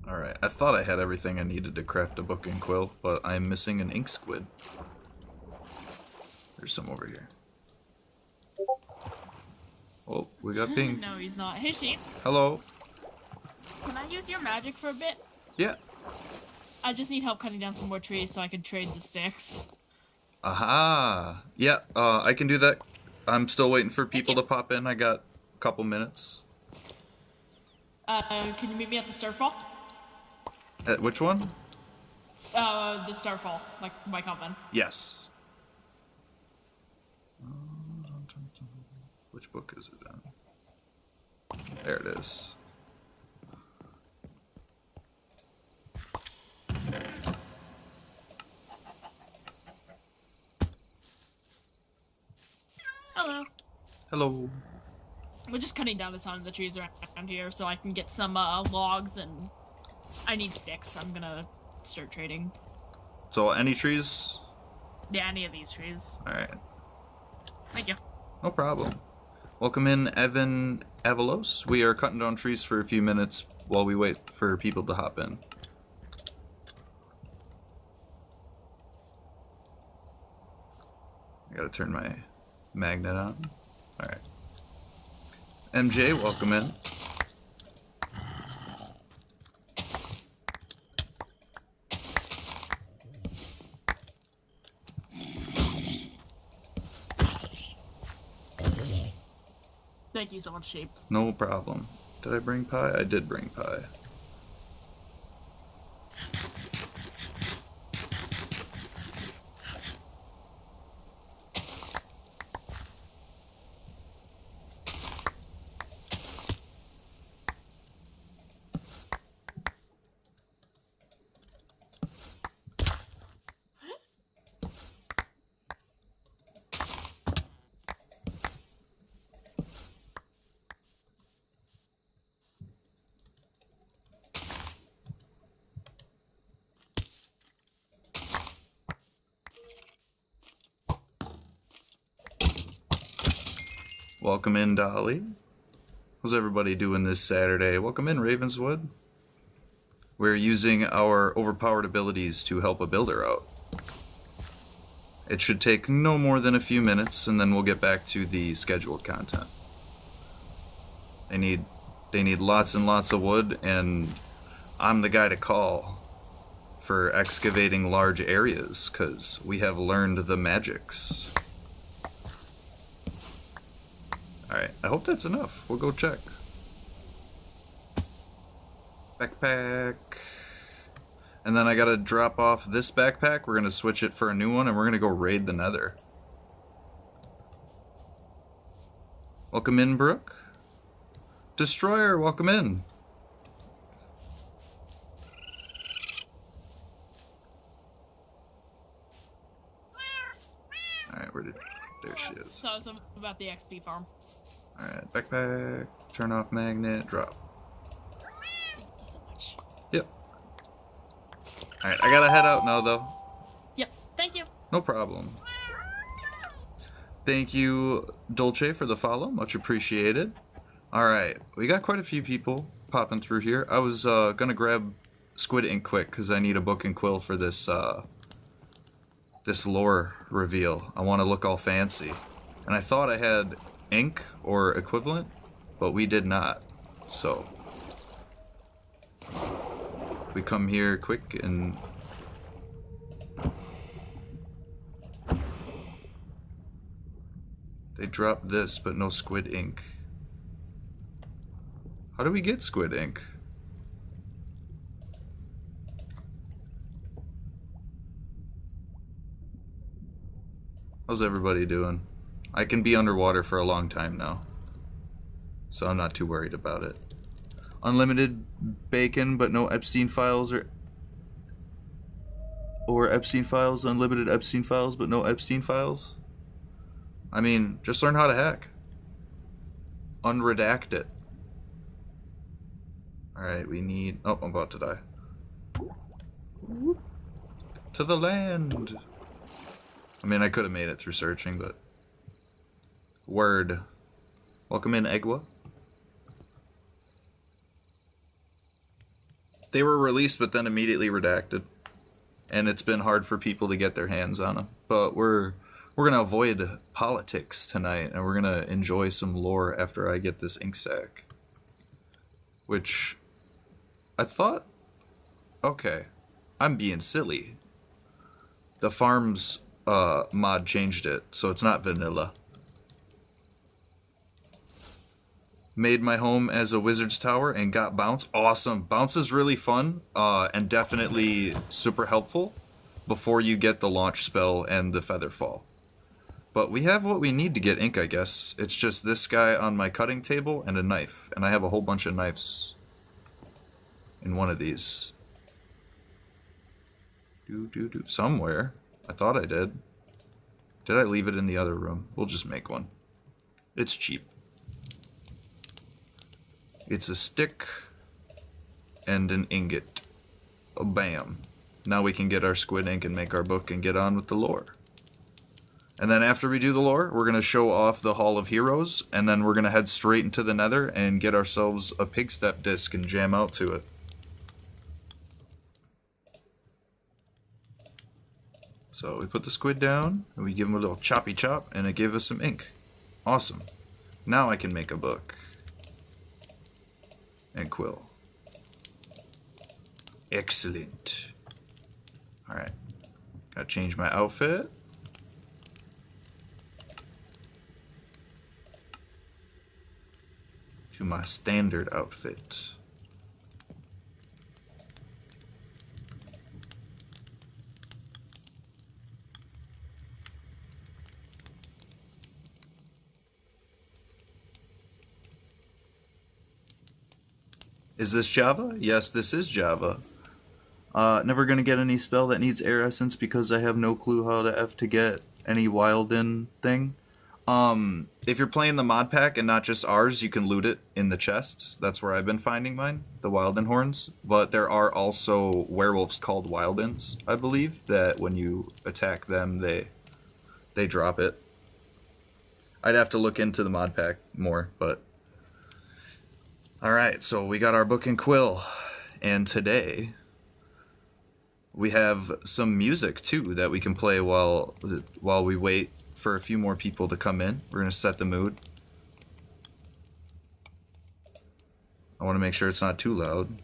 Alright, I thought I had everything I needed to craft a book and quill, but I'm missing an ink squid. There's some over here. Oh, we got ping. No, he's not. Hey, sheep. Hello. Can I use your magic for a bit? Yeah. I just need help cutting down some more trees so I can trade the sticks. Aha. Yeah, I can do that. I'm still waiting for people to pop in. I got a couple minutes. Can you meet me at the Starfall? At which one? The Starfall, like my coven. Yes. Which book is it in? There it is. Hello. Hello. We're just cutting down a ton of the trees around here so I can get some logs, and I need sticks. I'm gonna start trading. So, any trees? Yeah, any of these trees. Alright. Thank you. No problem. Welcome in, Evan Avalos. We are cutting down trees for a few minutes while we wait for people to hop in. I gotta turn my magnet on. Alright. MJ, welcome in. Thank you so much, sheep. No problem. Did I bring pie? I did bring pie. Welcome in, Dolly. How's everybody doing this Saturday? Welcome in, Ravenswood. We're using our overpowered abilities to help a builder out. It should take no more than a few minutes, and then we'll get back to the scheduled content. They need lots and lots of wood, and I'm the guy to call for excavating large areas, because we have learned the magics. Alright, I hope that's enough. We'll go check. Backpack. And then I gotta drop off this backpack. We're gonna switch it for a new one, and we're gonna go raid the Nether. Welcome in, Brooke. Destroyer, welcome in. Alright, there she is. So it's about the XP farm. Alright, backpack, turn off magnet, drop. Thank you so much. Yep. Alright, I gotta head out now, though. Yep, thank you. No problem. Thank you, Dolce, for the follow. Much appreciated. Alright, we got quite a few people popping through here. I was gonna grab squid ink quick, because I need a book and quill for this, this lore reveal. I want to look all fancy. And I thought I had ink or equivalent, but we did not. So we come here quick and they drop this, but no squid ink. How do we get squid ink? How's everybody doing? I can be underwater for a long time now, so I'm not too worried about it. Unlimited bacon, but no Epstein files, or Epstein files, unlimited Epstein files, but no Epstein files? I mean, just learn how to hack. Unredact it. Alright, we need... Oh, I'm about to die. To the land! I mean, I could have made it through searching, but... Word. Welcome in, Egwa. They were released, but then immediately redacted, and it's been hard for people to get their hands on them. But we're gonna avoid politics tonight, and we're gonna enjoy some lore after I get this ink sac. Which I thought, okay, I'm being silly. The farms mod changed it, so it's not vanilla. Made my home as a wizard's tower and got bounce. Awesome. Bounce is really fun and definitely super helpful before you get the launch spell and the feather fall. But we have what we need to get ink, I guess. It's just this guy on my cutting table and a knife. And I have a whole bunch of knives in one of these. Somewhere. I thought I did. Did I leave it in the other room? We'll just make one. It's cheap. It's a stick and an ingot. Oh, bam. Now we can get our squid ink and make our book and get on with the lore. And then after we do the lore, we're going to show off the Hall of Heroes, and then we're going to head straight into the Nether and get ourselves a PIGSTEP disc and jam out to it. So we put the squid down, and we give him a little choppy chop, and it gave us some ink. Awesome. Now I can make a book. And quill. Excellent. Alright. Gotta change my outfit. To my standard outfit. Is this Java? Yes, this is Java. Never gonna get any spell that needs air essence because I have no clue how to get any Wilden thing. If you're playing the mod pack and not just ours, you can loot it in the chests. That's where I've been finding mine, the Wilden horns. But there are also werewolves called Wildens, I believe, that when you attack them, they drop it. I'd have to look into the mod pack more, but... Alright, so we got our book and quill, and today we have some music too that we can play while we wait for a few more people to come in. We're going to set the mood. I want to make sure it's not too loud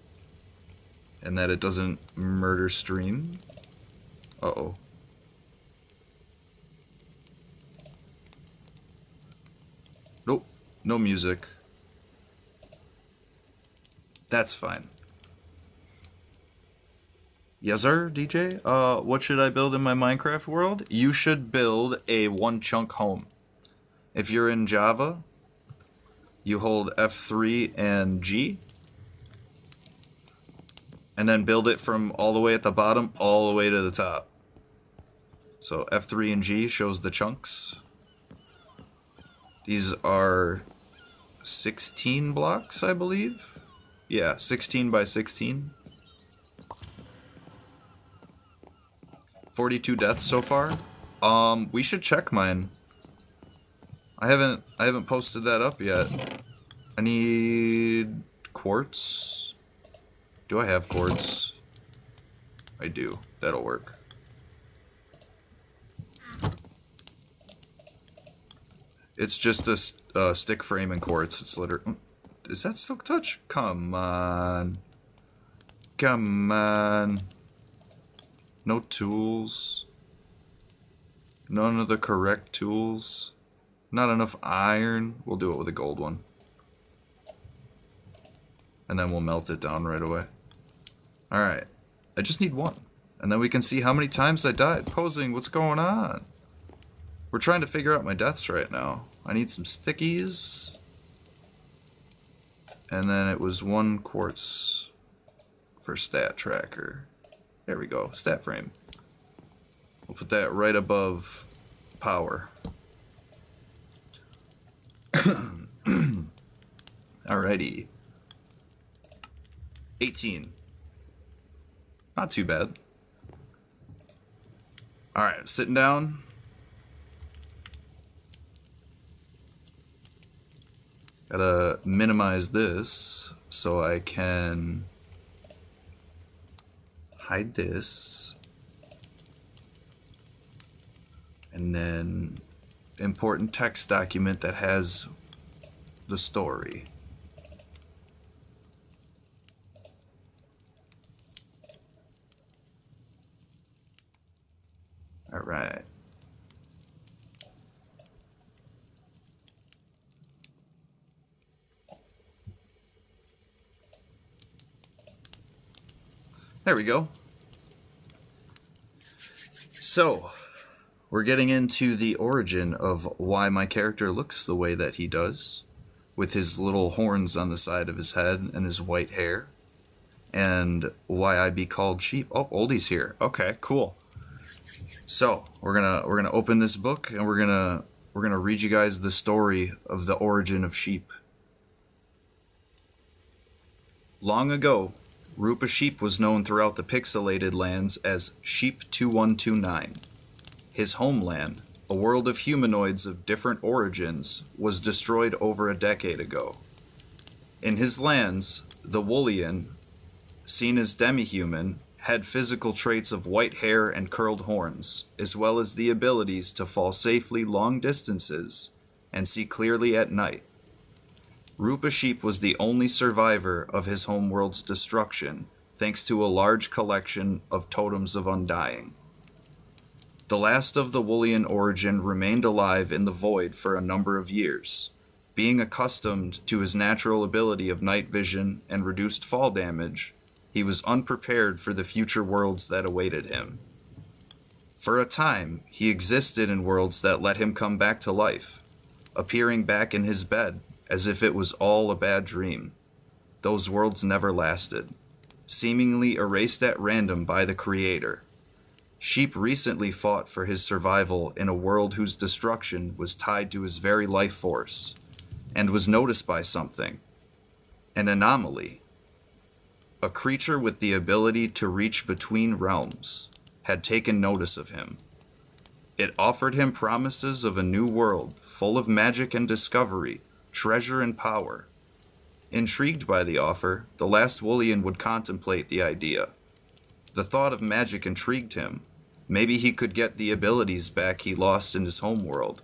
and that it doesn't murder stream. Uh-oh. Nope, no music. That's fine. Yes, sir, DJ? What should I build in my Minecraft world? You should build a one-chunk home. If you're in Java, you hold F3 and G. And then build it from all the way at the bottom all the way to the top. So F3 and G shows the chunks. These are 16 blocks, I believe. Yeah, 16 by 16. 42 deaths so far. We should check mine. I haven't posted that up yet. I need quartz. Do I have quartz? I do. That'll work. It's just a stick frame and quartz. It's literally... Is that silk touch? Come on. Come on. No tools. None of the correct tools. Not enough iron. We'll do it with a gold one. And then we'll melt it down right away. Alright. I just need one. And then we can see how many times I died. Posing, what's going on? We're trying to figure out my deaths right now. I need some stickies. And then it was 1 quartz for stat tracker. There we go, stat frame. We'll put that right above power. Alrighty. 18. Not too bad. Alright, sitting down. Gotta minimize this so I can hide this. And then important text document that has the story. All right. There we go. So, we're getting into the origin of why my character looks the way that he does, with his little horns on the side of his head and his white hair, and why I be called sheep. Oh, Oldie's here. Okay, cool. So we're gonna open this book and we're gonna read you guys the story of the origin of sheep. Long ago, Rupa Sheep was known throughout the pixelated lands as Sheep 2129. His homeland, a world of humanoids of different origins, was destroyed over a decade ago. In his lands, the Woolian, seen as demi-human, had physical traits of white hair and curled horns, as well as the abilities to fall safely long distances and see clearly at night. Rupa Sheep was the only survivor of his homeworld's destruction, thanks to a large collection of totems of undying. The last of the Woolian origin remained alive in the void for a number of years. Being accustomed to his natural ability of night vision and reduced fall damage, he was unprepared for the future worlds that awaited him. For a time, he existed in worlds that let him come back to life, appearing back in his bed as if it was all a bad dream. Those worlds never lasted, seemingly erased at random by the Creator. Sheep recently fought for his survival in a world whose destruction was tied to his very life force, and was noticed by something, an anomaly. A creature with the ability to reach between realms had taken notice of him. It offered him promises of a new world full of magic and discovery, treasure and power. Intrigued by the offer, the last Woolian would contemplate the idea. The thought of magic intrigued him. Maybe he could get the abilities back he lost in his homeworld.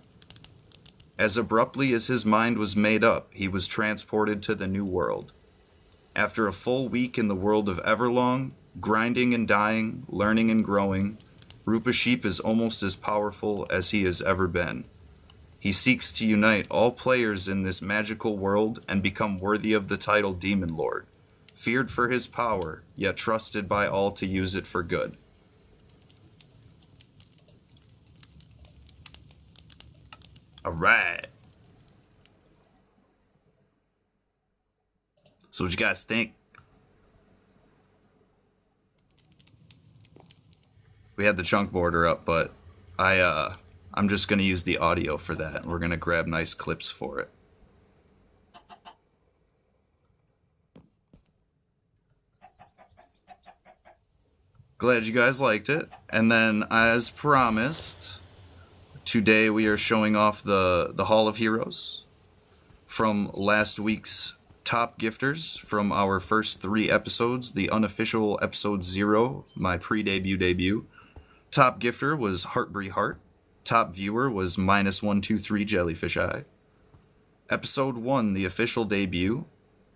As abruptly as his mind was made up, he was transported to the new world. After a full week in the world of Everlong, grinding and dying, learning and growing, Rupa Sheep is almost as powerful as he has ever been. He seeks to unite all players in this magical world and become worthy of the title Demon Lord, feared for his power, yet trusted by all to use it for good. Alright. So what you guys think? We had the chunk border up, but I'm just gonna use the audio for that, and we're gonna grab nice clips for it. Glad you guys liked it. And then, as promised, today we are showing off the Hall of Heroes from last week's top gifters from our first 3 episodes, the unofficial episode 0, my pre-debut debut. Top gifter was Heartbree Heart. Top viewer was -123 Jellyfish Eye. Episode 1, the official debut.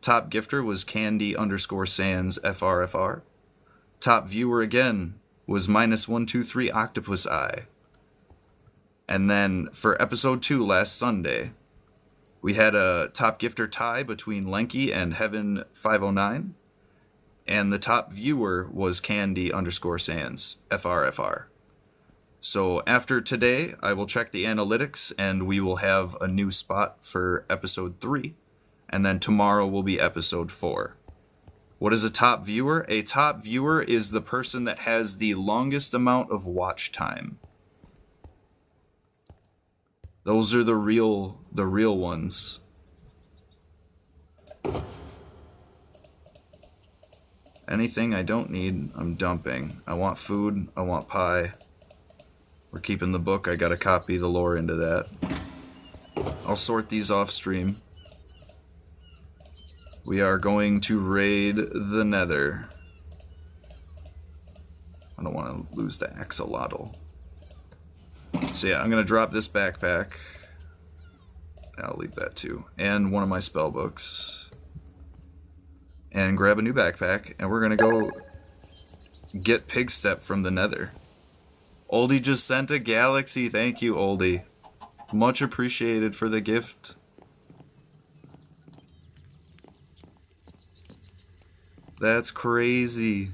Top gifter was Candy_Sans FRFR. Top viewer again was -123 Octopus Eye. And then for episode 2 last Sunday, we had a top gifter tie between Lenky and Heaven509. And the top viewer was Candy_Sans FRFR. So after today, I will check the analytics and we will have a new spot for episode 3. And then tomorrow will be episode 4. What is a top viewer? A top viewer is the person that has the longest amount of watch time. Those are the real ones. Anything I don't need, I'm dumping. I want food, I want pie. We're keeping the book, I gotta copy the lore into that. I'll sort these off stream. We are going to raid the Nether. I don't want to lose the axolotl. So yeah, I'm going to drop this backpack. I'll leave that too. And one of my spell books. And grab a new backpack. And we're going to go get PIGSTEP from the Nether. Oldie just sent a galaxy. Thank you, Oldie. Much appreciated for the gift. That's crazy.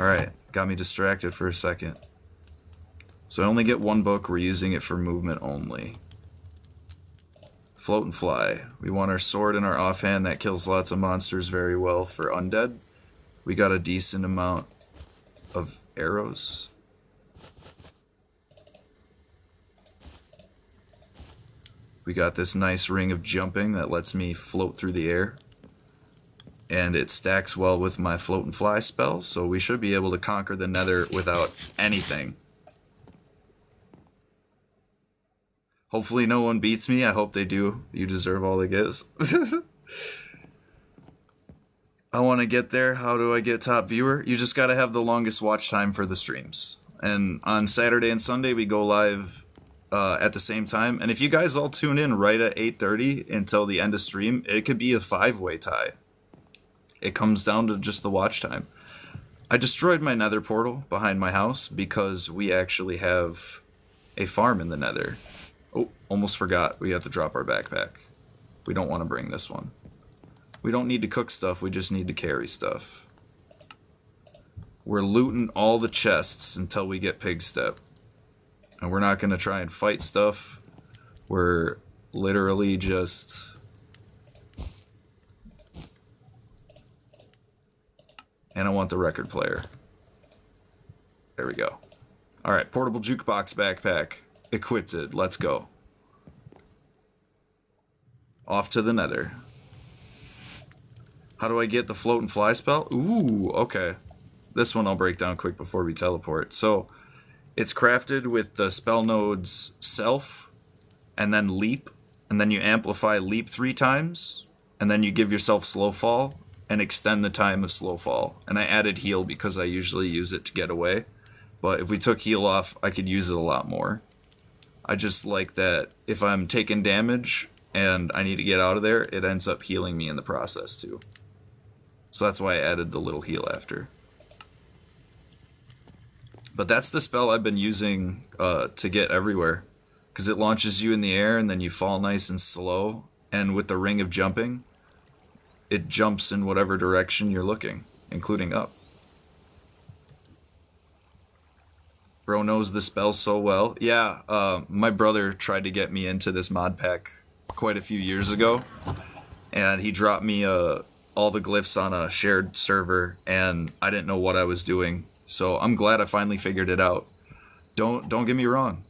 Alright, got me distracted for a second. So I only get one book, we're using it for movement only. Float and fly. We want our sword in our offhand, that kills lots of monsters very well for undead. We got a decent amount of arrows. We got this nice ring of jumping that lets me float through the air. And it stacks well with my float and fly spell, so we should be able to conquer the Nether without anything. Hopefully no one beats me. I hope they do. You deserve all they get. I want to get there. How do I get top viewer? You just got to have the longest watch time for the streams. And on Saturday and Sunday we go live at the same time. And if you guys all tune in right at 8:30 until the end of stream, it could be a 5-way tie. It comes down to just the watch time. I destroyed my Nether portal behind my house because we actually have a farm in the Nether. Oh, almost forgot. We have to drop our backpack. We don't want to bring this one. We don't need to cook stuff, we just need to carry stuff. We're looting all the chests until we get PIGSTEP. And we're not going to try and fight stuff. We're literally just... And I want the record player. There we go. Alright, portable jukebox backpack. Equipped it. Let's go. Off to the Nether. How do I get the float and fly spell? Ooh, okay. This one I'll break down quick before we teleport. So, it's crafted with the spell nodes self, and then leap, and then you amplify leap 3 times, and then you give yourself slow fall, and extend the time of slow fall. And I added heal because I usually use it to get away. But if we took heal off, I could use it a lot more. I just like that if I'm taking damage and I need to get out of there, it ends up healing me in the process too. So that's why I added the little heal after. But that's the spell I've been using to get everywhere. Because it launches you in the air and then you fall nice and slow. And with the ring of jumping, it jumps in whatever direction you're looking, including up. Bro knows the spell so well. Yeah, my brother tried to get me into this mod pack quite a few years ago. And he dropped me all the glyphs on a shared server, and I didn't know what I was doing. So I'm glad I finally figured it out. Don't get me wrong.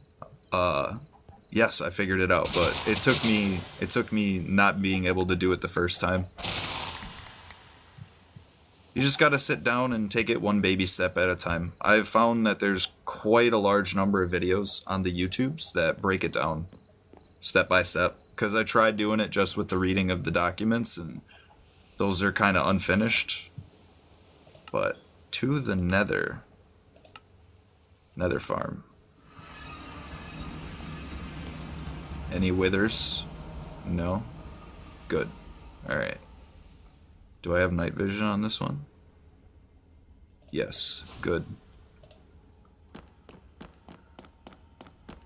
Yes, I figured it out, but it took me not being able to do it the first time. You just gotta sit down and take it one baby step at a time. I've found that there's quite a large number of videos on the YouTubes that break it down step by step, because I tried doing it just with the reading of the documents, and those are kind of unfinished. But to the Nether farm. Any withers? No? Good. Alright. Do I have night vision on this one? Yes. Good.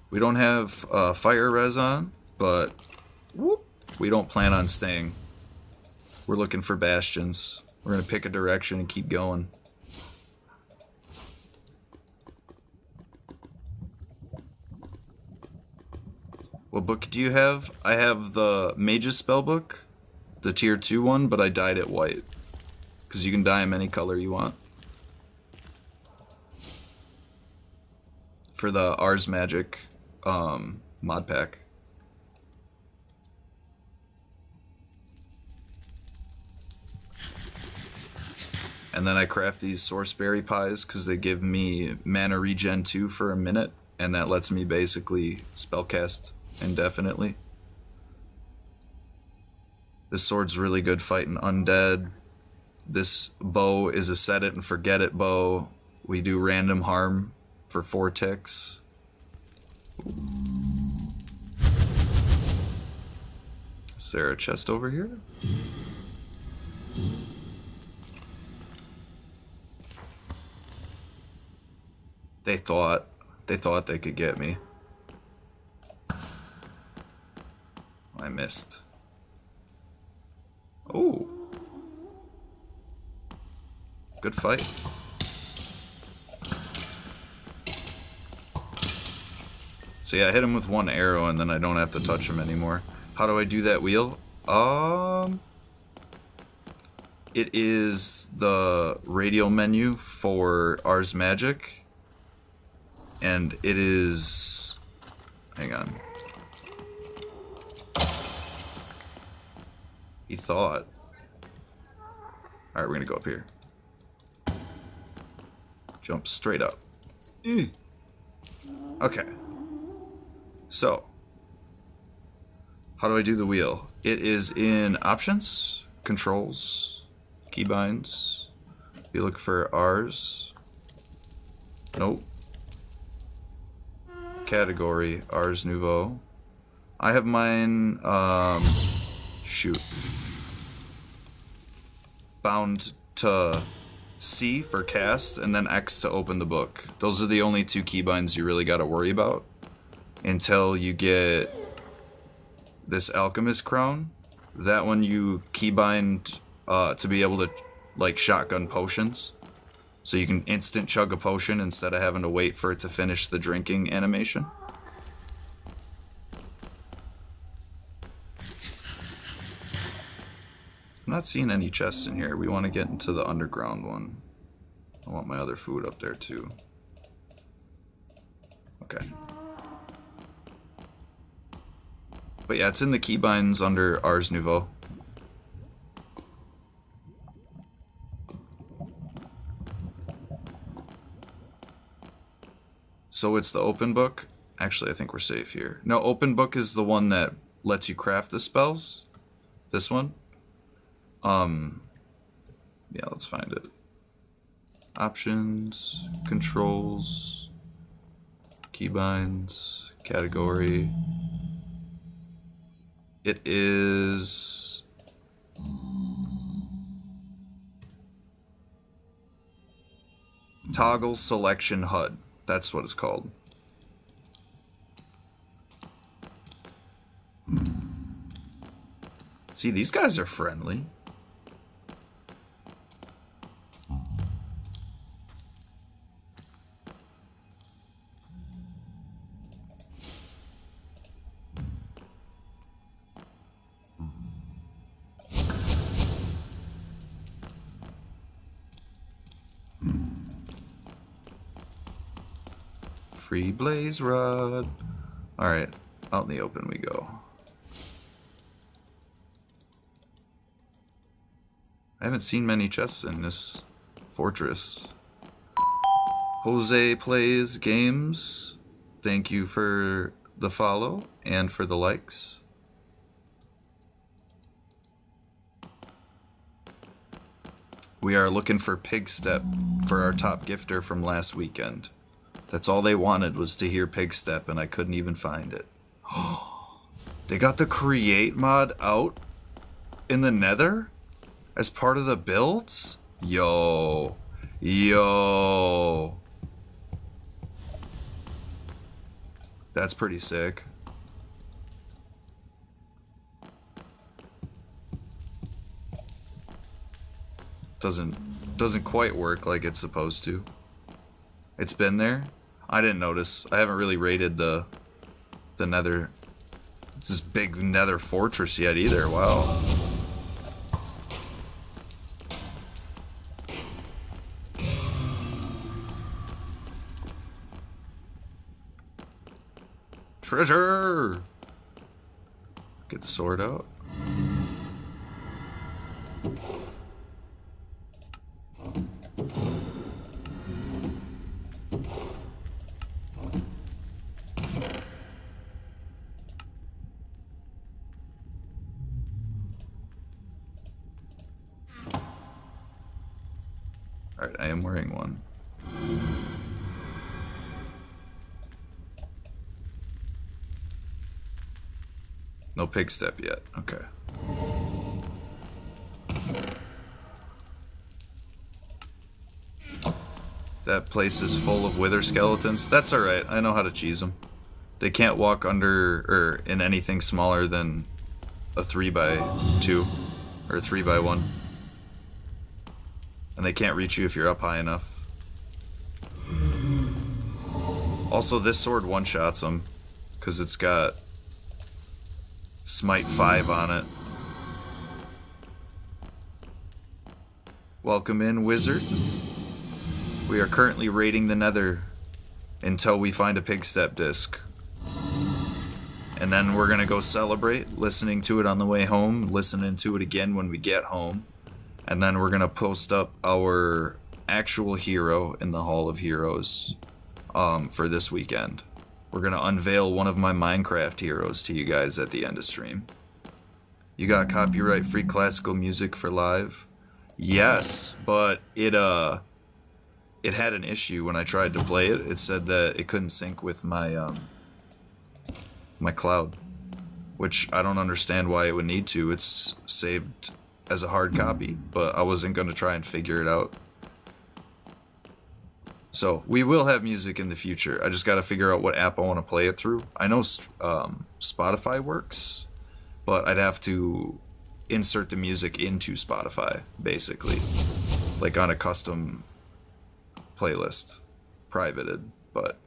We don't have fire res on, but whoop, we don't plan on staying. We're looking for bastions. We're going to pick a direction and keep going. What book do you have? I have the Mage's Spellbook, the tier 2 one, but I dyed it white. Because you can dye them any color you want. For the Ars Magic mod pack. And then I craft these Sourceberry Pies because they give me mana regen 2 for a minute, and that lets me basically spellcast indefinitely. This sword's really good fighting undead. This bow is a set it and forget it bow. We do random harm for 4 ticks. Is there a chest over here? They thought they could get me. I missed. Oh. Good fight. So yeah, I hit him with 1 arrow and then I don't have to touch him anymore. How do I do that wheel? It is the radial menu for Ars Magic. And it is... Hang on. He thought. Alright, we're gonna go up here. Jump straight up. Okay. So, how do I do the wheel? It is in Options, Controls, Keybinds. You look for Rs. Nope. Category, Ars Nouveau. I have mine, shoot. Bound to C for cast, and then X to open the book. Those are the only 2 keybinds you really gotta worry about until you get this Alchemist Crown. That one you keybind to be able to, like, shotgun potions. So you can instant chug a potion instead of having to wait for it to finish the drinking animation. I'm not seeing any chests in here. We want to get into the underground one. I want my other food up there too. Okay. But yeah, it's in the keybinds under Ars Nouveau. So it's the open book. Actually, I think we're safe here. No, open book is the one that lets you craft the spells. This one. Yeah, let's find it. Options, controls, keybinds, category. It is toggle selection HUD. That's what it's called. See, these guys are friendly. Free blaze rod. Alright, out in the open we go. I haven't seen many chests in this fortress. Jose Plays Games, thank you for the follow and for the likes. We are looking for PIGSTEP for our top gifter from last weekend. That's all they wanted was to hear PIGSTEP, and I couldn't even find it. They got the create mod out in the Nether as part of the builds? Yo. Yo. That's pretty sick. Doesn't quite work like it's supposed to. It's been there. I didn't notice. I haven't really raided the Nether, this big Nether fortress yet either. Wow. Treasure! Get the sword out. Alright, I am wearing one. No PIGSTEP yet. Okay. That place is full of wither skeletons. That's alright. I know how to cheese them. They can't walk under or in anything smaller than a 3x2 or 3x1. And they can't reach you if you're up high enough. Also, this sword one-shots them because it's got Smite 5 on it. Welcome in, wizard. We are currently raiding the Nether until we find a PIGSTEP disc. And then we're gonna go celebrate, listening to it on the way home, listening to it again when we get home. And then we're gonna post up our actual hero in the Hall of Heroes for this weekend. We're gonna unveil one of my Minecraft heroes to you guys at the end of stream. You got copyright-free classical music for live? Yes, but it had an issue when I tried to play it. It said that it couldn't sync with my my cloud, which I don't understand why it would need to. It's saved as a hard copy, but I wasn't going to try and figure it out. So we will have music in the future. I just got to figure out what app I want to play it through. I know Spotify works, but I'd have to insert the music into Spotify, basically, like on a custom playlist, privated, but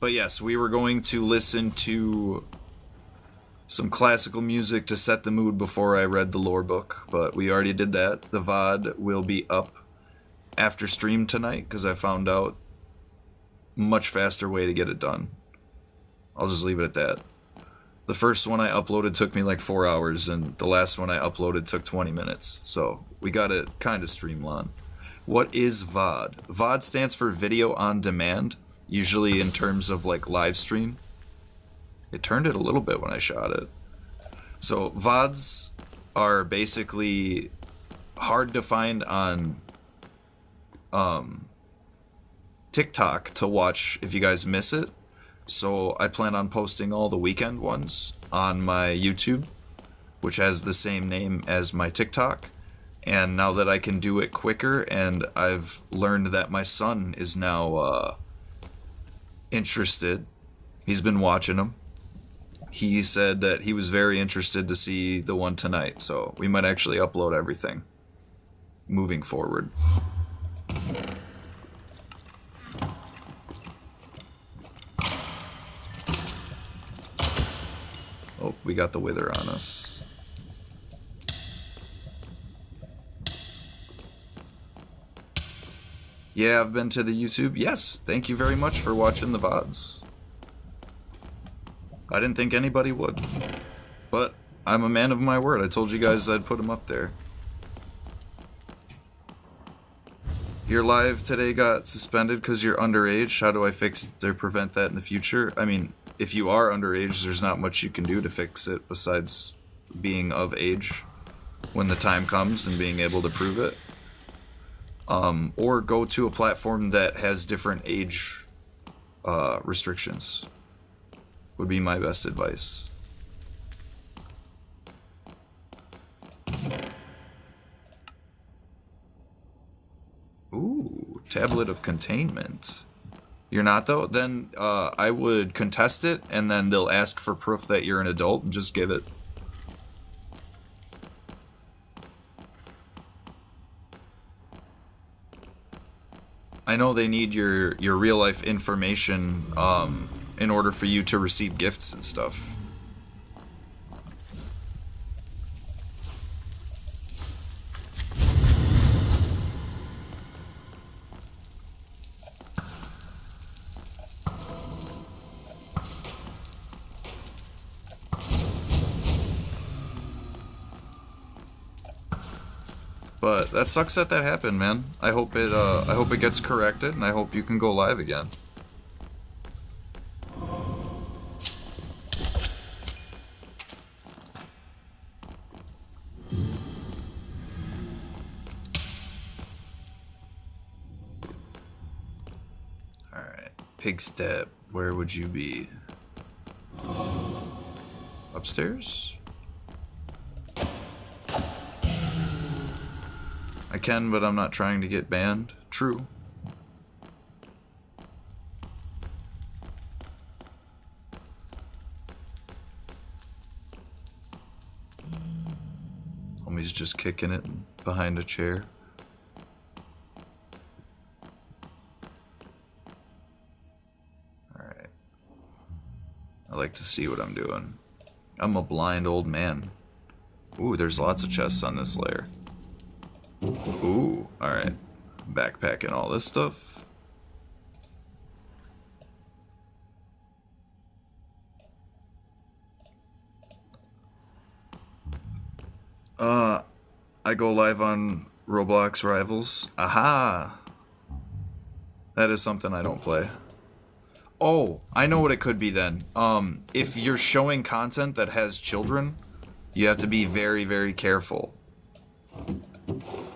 yes, we were going to listen to some classical music to set the mood before I read the lore book, but we already did that. The VOD will be up after stream tonight because I found out a much faster way to get it done. I'll just leave it at that. The first one I uploaded took me like 4 hours, and the last one I uploaded took 20 minutes. So we got it kind of streamlined. What is VOD? VOD stands for Video on Demand, usually in terms of like live stream. It turned it a little bit when I shot it. So VODs are basically hard to find on TikTok to watch if you guys miss it. So I plan on posting all the weekend ones on my YouTube, which has the same name as my TikTok. And now that I can do it quicker, and I've learned that my son is now interested. He's been watching them. He said that he was very interested to see the one tonight, so we might actually upload everything moving forward. Oh, we got the wither on us. Yeah, I've been to the YouTube. Yes, thank you very much for watching the VODs. I didn't think anybody would, but I'm a man of my word. I told you guys I'd put them up there. Your live today got suspended because you're underage. How do I fix or prevent that in the future? I mean, if you are underage, there's not much you can do to fix it besides being of age when the time comes and being able to prove it. Or go to a platform that has different age restrictions would be my best advice. Ooh, tablet of containment. You're not though? Then I would contest it, and then they'll ask for proof that you're an adult, and just give it. I know they need your real life information in order for you to receive gifts and stuff. But that sucks that happened, man. I hope it gets corrected, and I hope you can go live again. Alright, PIGSTEP Where would you be? Upstairs? I can, but I'm not trying to get banned. True. Homie's just kicking it behind a chair. Alright. I like to see what I'm doing. I'm a blind old man. Ooh, there's lots of chests on this layer. Ooh, alright. Backpacking all this stuff. I go live on Roblox Rivals. Aha! That is something I don't play. Oh, I know what it could be then. If you're showing content that has children, you have to be very, very careful.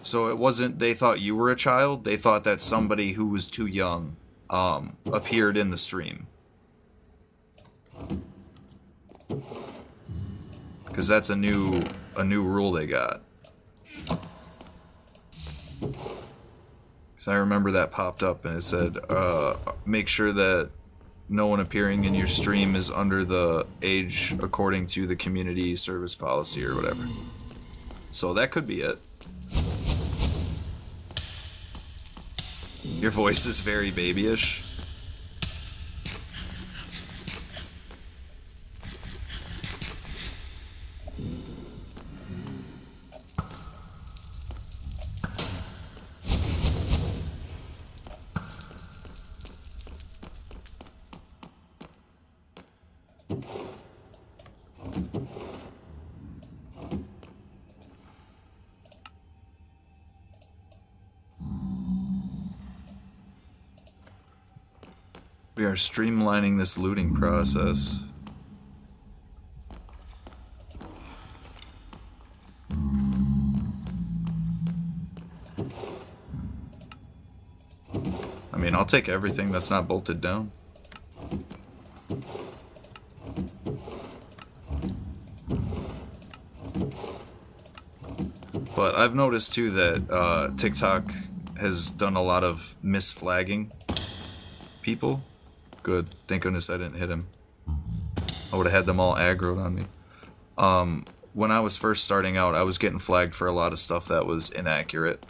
So it wasn't they thought you were a child, they thought that somebody who was too young appeared in the stream. Because that's a new rule they got. So I remember that popped up and it said, make sure that no one appearing in your stream is under the age according to the community service policy or whatever. So that could be it. Your voice is very babyish. We are streamlining this looting process. I mean, I'll take everything that's not bolted down. But I've noticed too that TikTok has done a lot of misflagging people. Good. Thank goodness I didn't hit him. I would have had them all aggroed on me. When I was first starting out, I was getting flagged for a lot of stuff that was inaccurate.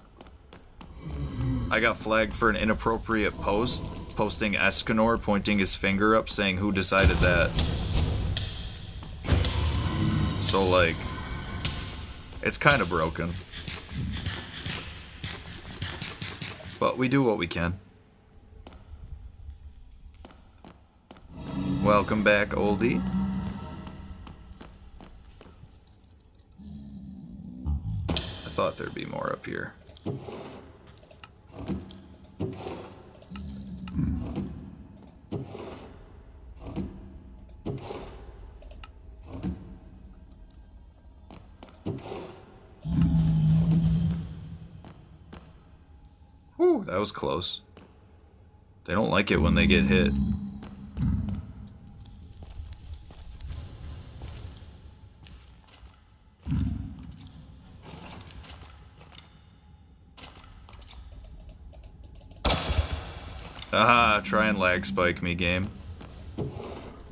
I got flagged for an inappropriate post, posting Escanor pointing his finger up saying who decided that. So like, it's kind of broken. But we do what we can. Welcome back, oldie. I thought there'd be more up here. Whew, that was close. They don't like it when they get hit. Aha, try and lag spike me, game.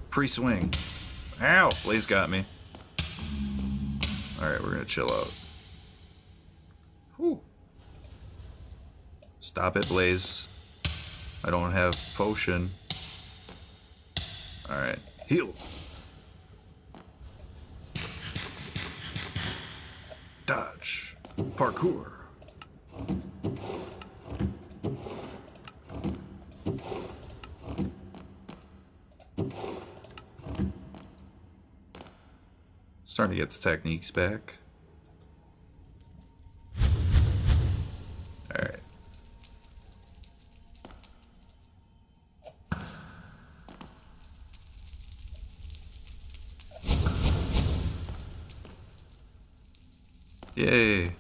Pre-swing. Ow! Blaze got me. Alright, we're gonna chill out. Whew. Stop it, Blaze. I don't have potion. Alright, heal. Dodge. Parkour. Starting to get the techniques back. Alright. Yay.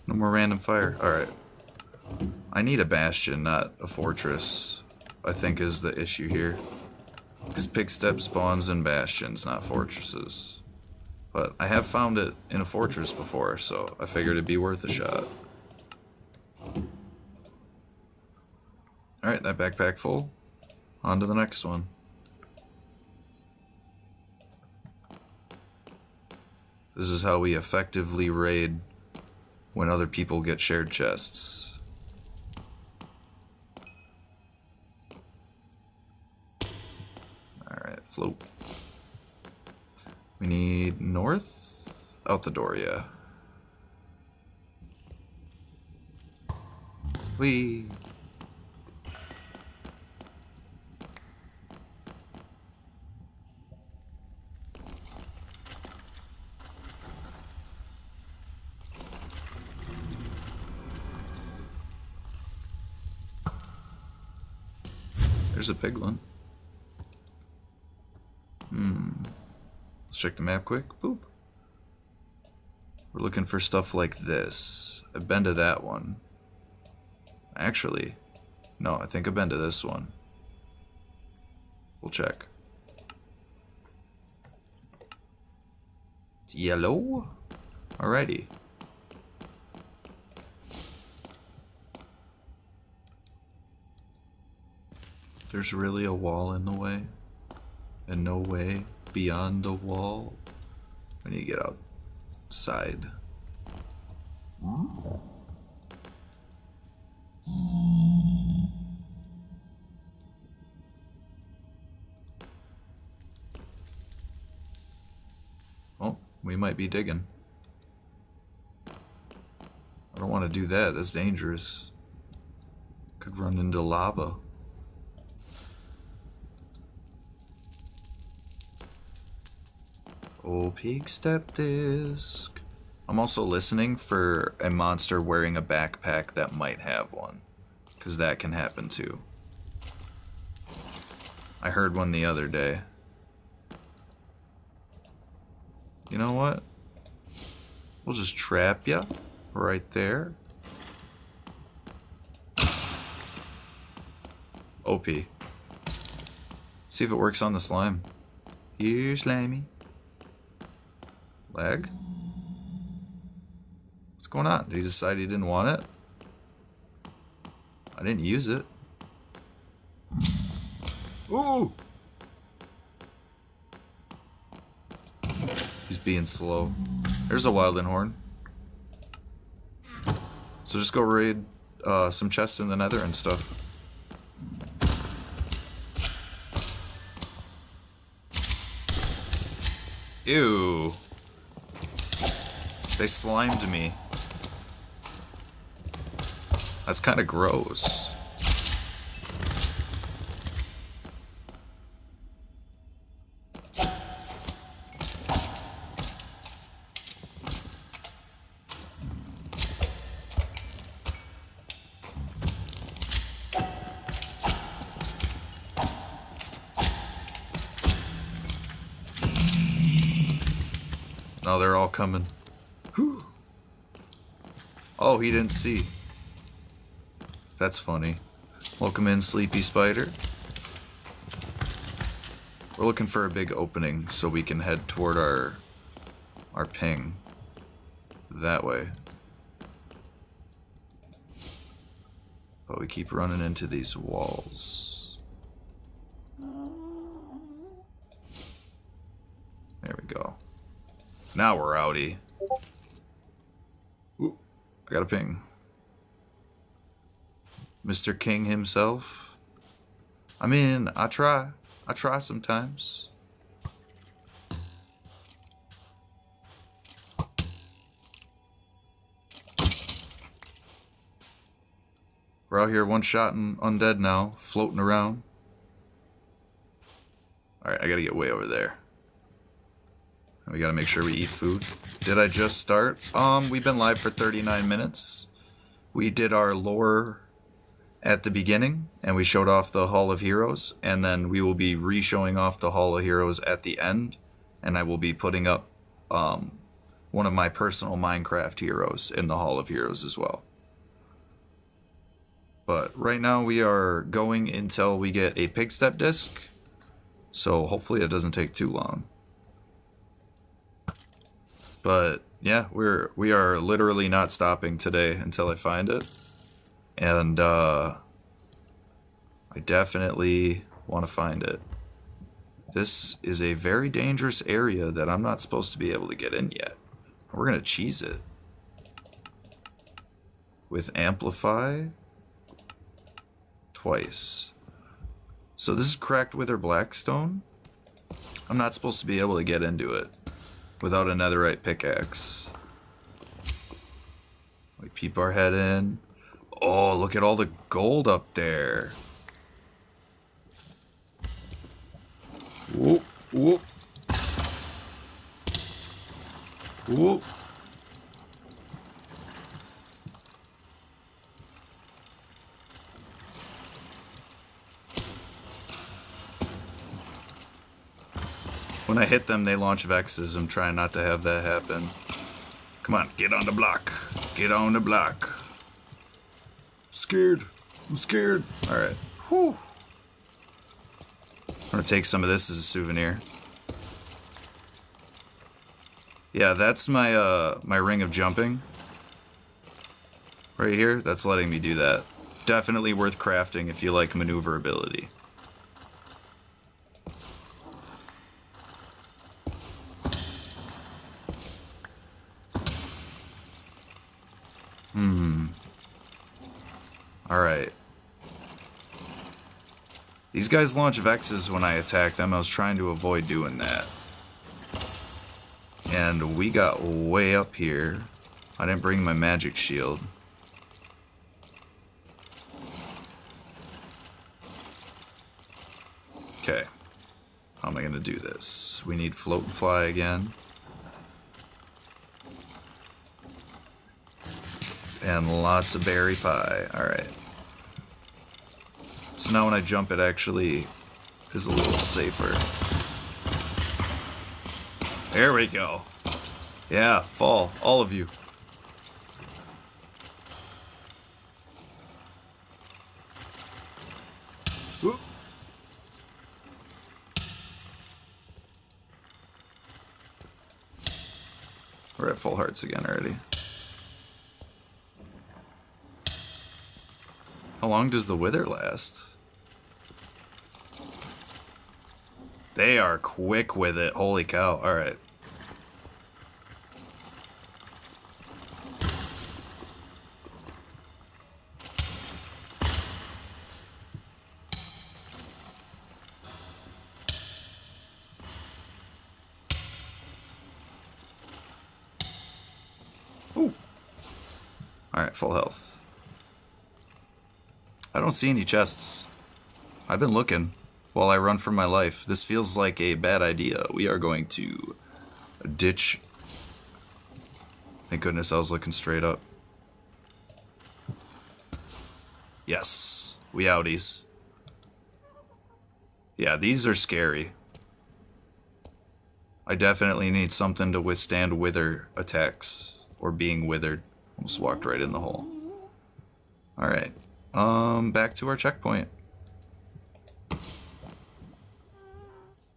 No more random fire. Alright. I need a bastion, not a fortress, I think is the issue here. Because PIGSTEP spawns in bastions, not fortresses. But I have found it in a fortress before, so I figured it'd be worth a shot. Alright, that backpack full. On to the next one. This is how we effectively raid when other people get shared chests. Alright, float. We need north? Out the door, yeah. Whee! There's a piglin. Let's check the map quick. Boop. We're looking for stuff like this. I've been to that one. Actually, no, I think I've been to this one. We'll check. It's yellow? Alrighty. There's really a wall in the way, and no way beyond the wall. We need to get outside. Oh, we might be digging. I don't want to do that, that's dangerous. Could run into lava. Oh, PIGSTEP disc. I'm also listening for a monster wearing a backpack that might have one, because that can happen too. I heard one the other day. You know what? We'll just trap ya right there. OP. See if it works on the slime. Here, slimy. Lag? What's going on? Did he decide he didn't want it? I didn't use it. Ooh! He's being slow. There's a wildling horn. So just go raid some chests in the Nether and stuff. Ew. They slimed me. That's kind of gross. Now they're all coming. Whew. Oh, he didn't see. That's funny. Welcome in, Sleepy Spider. We're looking for a big opening so we can head toward our ping. That way. But we keep running into these walls. There we go. Now we're outie. Ooh, I got a ping. Mr. King himself. I mean, I try sometimes. We're out here one-shotting undead now, floating around. Alright, I gotta get way over there. We gotta make sure we eat food. Did I just start? We've been live for 39 minutes. We did our lore at the beginning, and we showed off the Hall of Heroes, and then we will be re-showing off the Hall of Heroes at the end, and I will be putting up one of my personal Minecraft heroes in the Hall of Heroes as well. But right now we are going until we get a PIGSTEP disc, So hopefully it doesn't take too long. But yeah, we are literally not stopping today until I find it. And I definitely want to find it. This is a very dangerous area that I'm not supposed to be able to get in yet. We're going to cheese it. With amplify twice. So this is cracked wither blackstone. I'm not supposed to be able to get into it without a netherite pickaxe. We peep our head in. Oh, look at all the gold up there. Whoop, whoop. Whoop. When I hit them, they launch Vexes. I'm trying not to have that happen. Come on, get on the block. Get on the block. Scared. I'm scared. Alright. Whew. I'm gonna take some of this as a souvenir. Yeah, that's my my ring of jumping. Right here, that's letting me do that. Definitely worth crafting if you like maneuverability. Alright. These guys launch Vexes when I attack them. I was trying to avoid doing that. And we got way up here. I didn't bring my magic shield. Okay. How am I going to do this? We need float and fly again. And lots of berry pie. Alright. So now when I jump, it actually is a little safer. There we go. Yeah, fall. All of you. Whoop. We're at full hearts again already. How long does the wither last? They are quick with it. Holy cow. Alright. Ooh. Alright, full health. I don't see any chests. I've been looking while I run for my life. This feels like a bad idea. We are going to ditch. Thank goodness I was looking straight up. Yes, we outies. Yeah, these are scary. I definitely need something to withstand wither attacks or being withered. Almost walked right in the hole. Alright. Back to our checkpoint.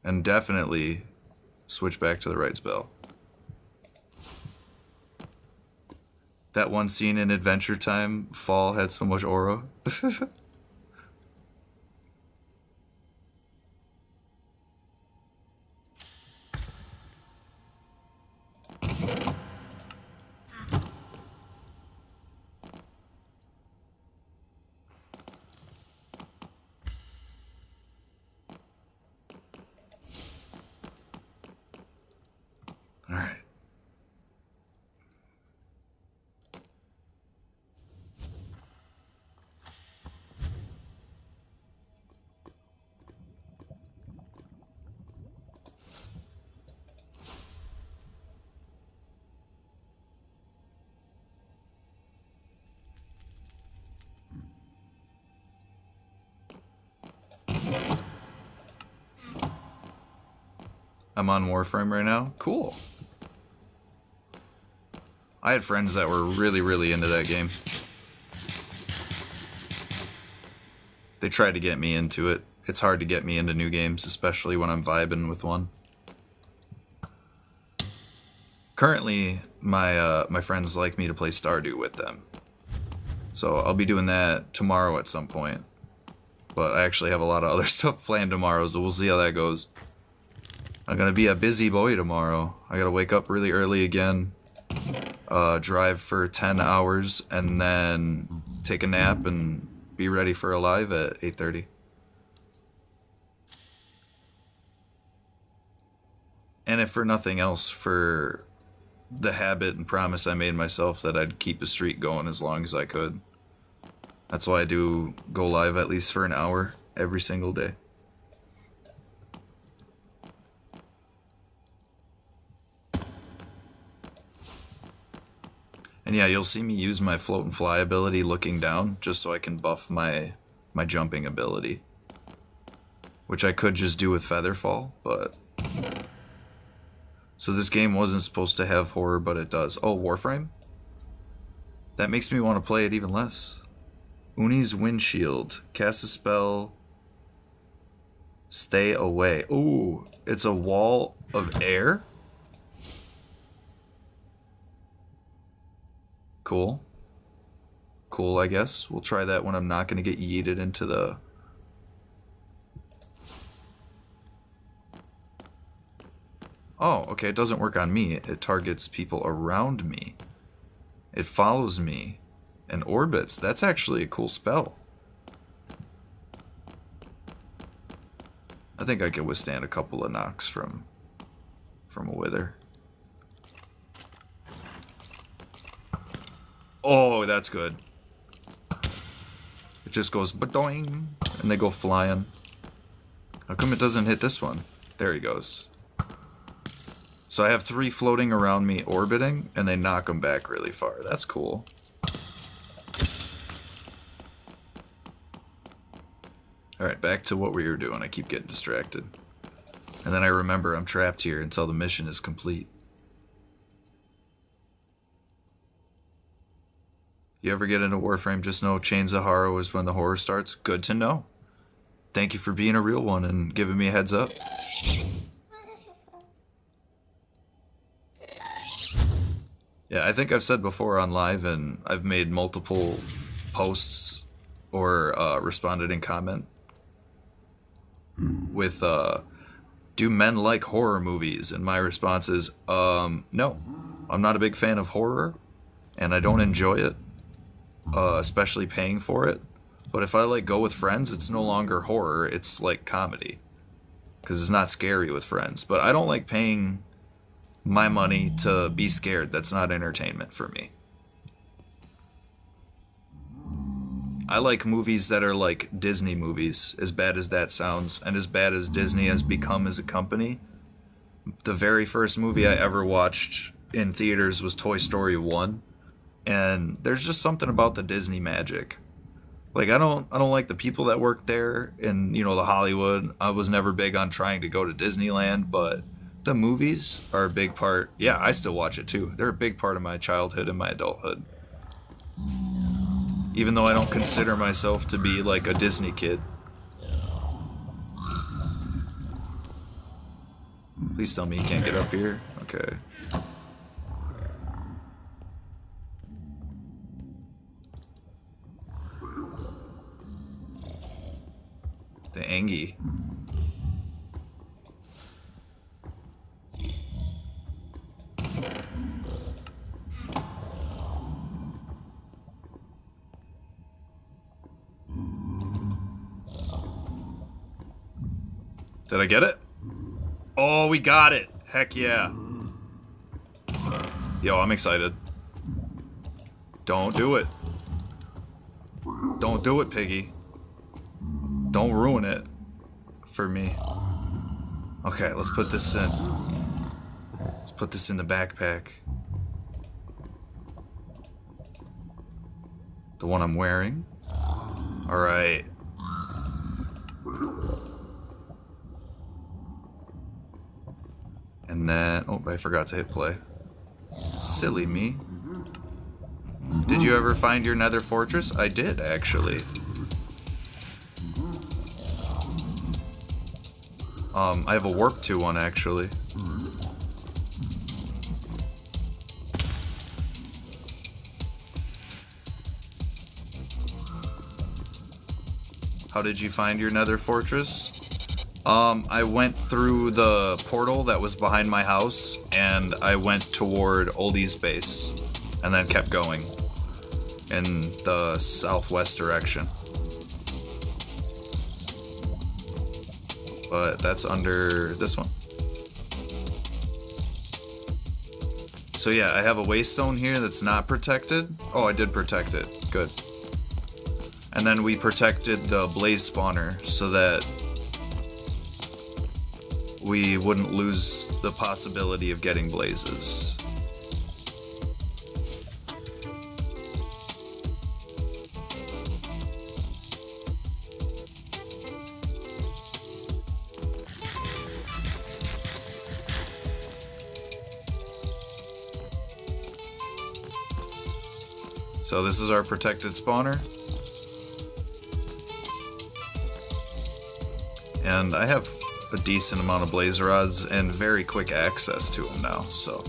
And definitely switch back to the right spell. That one scene in Adventure Time, Fall, had so much aura. Alright. I'm on Warframe right now. Cool. I had friends that were really, really into that game. They tried to get me into it, it's hard to get me into new games, especially when I'm vibing with one. Currently, my friends like me to play Stardew with them. So I'll be doing that tomorrow at some point. But I actually have a lot of other stuff planned tomorrow, so we'll see how that goes. I'm gonna be a busy boy tomorrow. I gotta wake up really early again, drive for 10 hours, and then take a nap and be ready for a live at 8:30. And if for nothing else, for the habit and promise I made myself that I'd keep the streak going as long as I could. That's why I do go live at least for an hour every single day. And yeah, you'll see me use my float and fly ability looking down, just so I can buff my jumping ability. Which I could just do with Featherfall, but... So this game wasn't supposed to have horror, but it does. Oh, Warframe? That makes me want to play it even less. Uni's Windshield. Cast a spell. Stay away. Ooh, it's a wall of air? Cool. Cool, I guess. We'll try that when I'm not going to get yeeted into the... Oh, okay, it doesn't work on me. It targets people around me. It follows me and orbits. That's actually a cool spell. I think I can withstand a couple of knocks from a wither. Oh, that's good. It just goes ba-doing, and they go flying. How come it doesn't hit this one? There he goes. So I have 3 floating around me orbiting, and they knock them back really far. That's cool. Alright, back to what we were doing. I keep getting distracted. And then I remember I'm trapped here until the mission is complete. You ever get into Warframe, just know Chains of Horror is when the horror starts? Good to know. Thank you for being a real one and giving me a heads up. Yeah, I think I've said before on live, and I've made multiple posts or responded in comment with, do men like horror movies? And my response is, no. I'm not a big fan of horror, and I don't enjoy it, especially paying for it. But if I, like, go with friends, it's no longer horror, it's, like, comedy. Because it's not scary with friends. But I don't like paying my money to be scared. That's not entertainment for me. I like movies that are like Disney movies, as bad as that sounds, and as bad as Disney has become as a company. The very first movie I ever watched in theaters was Toy Story 1, and there's just something about the Disney magic. Like, I don't like the people that work there in, you know, the Hollywood. I was never big on trying to go to Disneyland, but the movies are a big part. Yeah, I still watch it too. They're a big part of my childhood and my adulthood. Even though I don't consider myself to be like a Disney kid. Please tell me you can't get up here. Okay. The Angie. Did I get it? Oh, we got it! Heck yeah. Yo, I'm excited. Don't do it. Don't do it, Piggy. Don't ruin it for me. Okay, let's put this in. Let's put this in the backpack. The one I'm wearing. Alright. And then, oh, I forgot to hit play. Silly me. Did you ever find your Nether fortress? I did, actually. I have a warp to one actually. How did you find your nether fortress? I went through the portal that was behind my house, and I went toward Oldie's base, and then kept going in the southwest direction. But that's under this one. So yeah, I have a waystone here that's not protected. Oh, I did protect it. Good. And then we protected the blaze spawner so that we wouldn't lose the possibility of getting blazes. So this is our protected spawner. And I have a decent amount of blaze rods and very quick access to them now, so.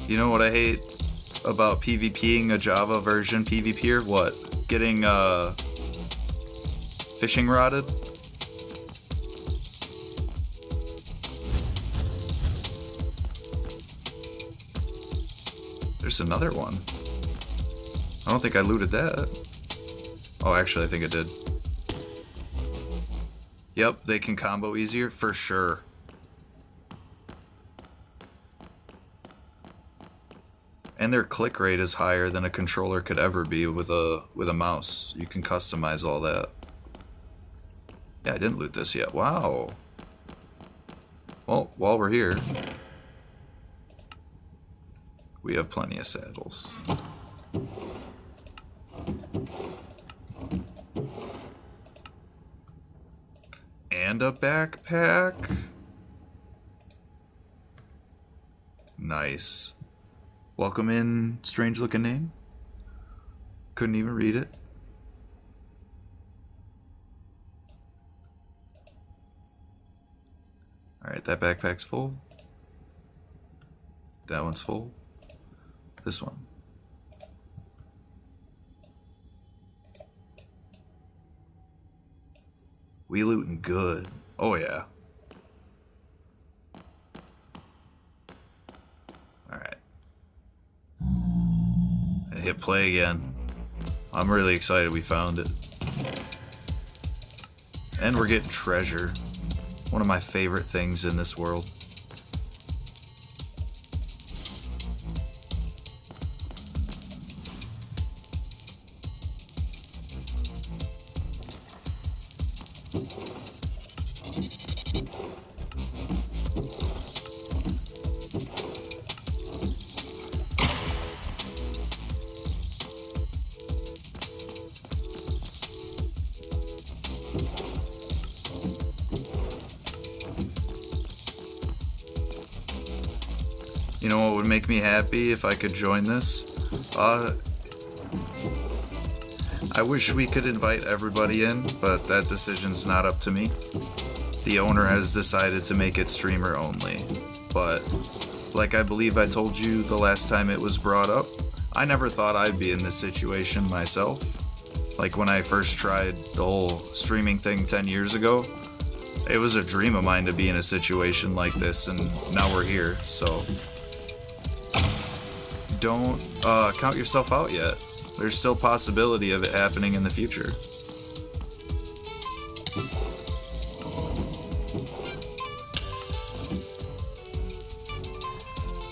You know what I hate about PvPing a Java version PvPer? What? Getting fishing rodded? There's another one. I don't think I looted that. Oh, actually, I think I did. Yep, they can combo easier, for sure. And their click rate is higher than a controller could ever be with a mouse. You can customize all that. Yeah, I didn't loot this yet. Wow. Well, while we're here, we have plenty of saddles. And a backpack. Nice. Welcome in, strange looking name. Couldn't even read it. Alright, that backpack's full. That one's full. This one. We looting good. Oh yeah. Alright. Hit play again. I'm really excited we found it. And we're getting treasure. One of my favorite things in this world. You know what would make me happy if I could join this? I wish we could invite everybody in, but that decision's not up to me. The owner has decided to make it streamer only. But, like I believe I told you the last time it was brought up, I never thought I'd be in this situation myself. Like when I first tried the whole streaming thing 10 years ago, it was a dream of mine to be in a situation like this, and now we're here, so don't count yourself out yet. There's still possibility of it happening in the future.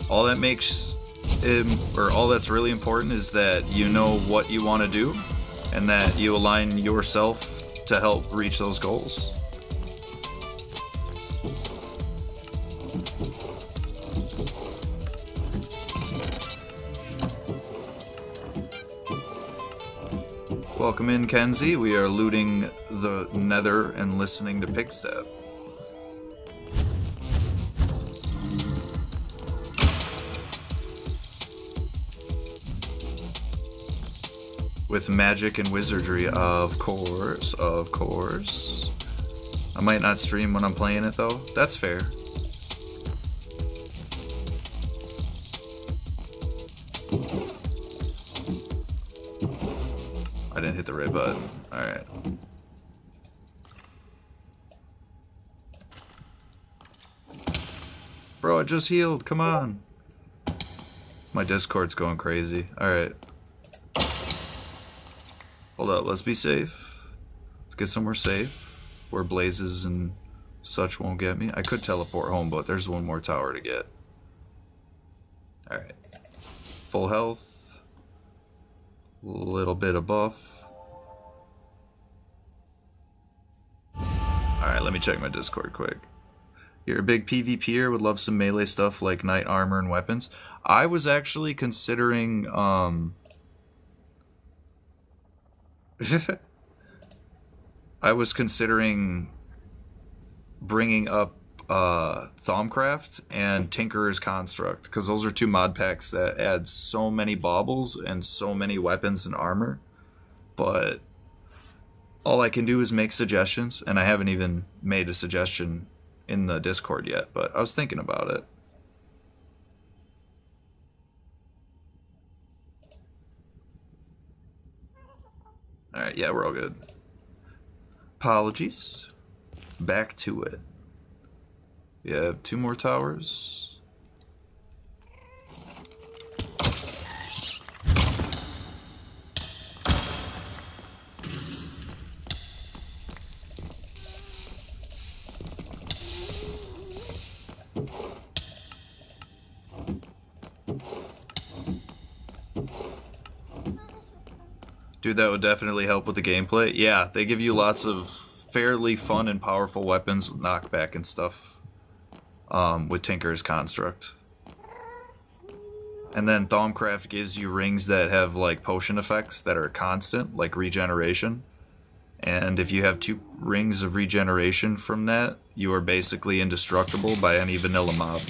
All that makes it, or all that's really important is that you know what you want to do and that you align yourself to help reach those goals. Welcome in, Kenzie. We are looting the Nether and listening to PIGSTEP. With magic and wizardry, of course, of course. I might not stream when I'm playing it, though. That's fair. I didn't hit the right button. Alright. Bro, I just healed. Come on. My Discord's going crazy. Alright. Hold up. Let's be safe. Let's get somewhere safe. Where blazes and such won't get me. I could teleport home, but there's one more tower to get. Alright. Full health. Little bit of buff. Alright, let me check my Discord quick. You're a big PvPer, would love some melee stuff like knight armor and weapons. I was actually considering, bringing up Thaumcraft and Tinkerer's Construct, because those are two mod packs that add so many baubles and so many weapons and armor. But all I can do is make suggestions, and I haven't even made a suggestion in the Discord yet, but I was thinking about it. Alright, yeah, we're all good. Apologies. Back to it. We have 2 more towers. Dude, that would definitely help with the gameplay. Yeah, they give you lots of fairly fun and powerful weapons with knockback and stuff. With Tinker's Construct. And then Thaumcraft gives you rings that have like potion effects that are constant, like regeneration. And if you have 2 rings of regeneration from that, you are basically indestructible by any vanilla mob.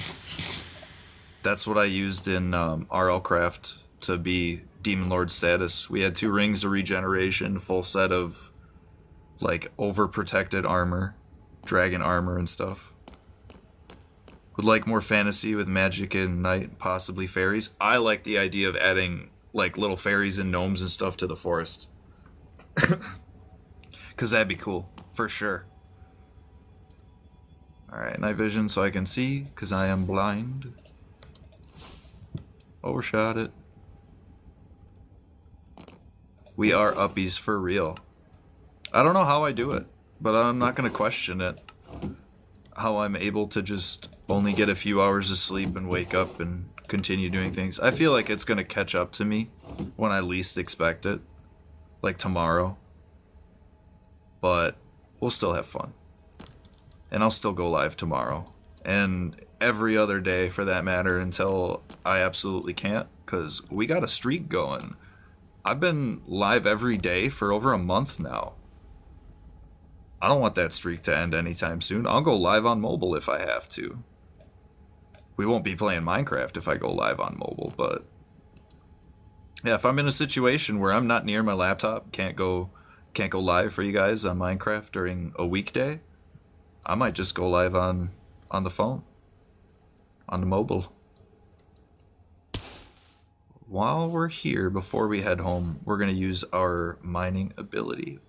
That's what I used in RLcraft to be Demon Lord status. We had 2 rings of regeneration, full set of like overprotected armor, dragon armor and stuff. Would like more fantasy with magic and night, possibly fairies. I like the idea of adding like little fairies and gnomes and stuff to the forest. Cause that'd be cool, for sure. Alright, night vision so I can see, cause I am blind. Overshot it. We are uppies for real. I don't know how I do it, but I'm not gonna question it. How I'm able to just only get a few hours of sleep and wake up and continue doing things. I feel like it's gonna catch up to me when I least expect it. Like tomorrow. But we'll still have fun. And I'll still go live tomorrow. And every other day for that matter until I absolutely can't. Because we got a streak going. I've been live every day for over a month now. I don't want that streak to end anytime soon. I'll go live on mobile if I have to. We won't be playing Minecraft if I go live on mobile, but yeah, if I'm in a situation where I'm not near my laptop, can't go live for you guys on Minecraft during a weekday, I might just go live on the phone, on the mobile. While we're here, before we head home, we're gonna use our mining ability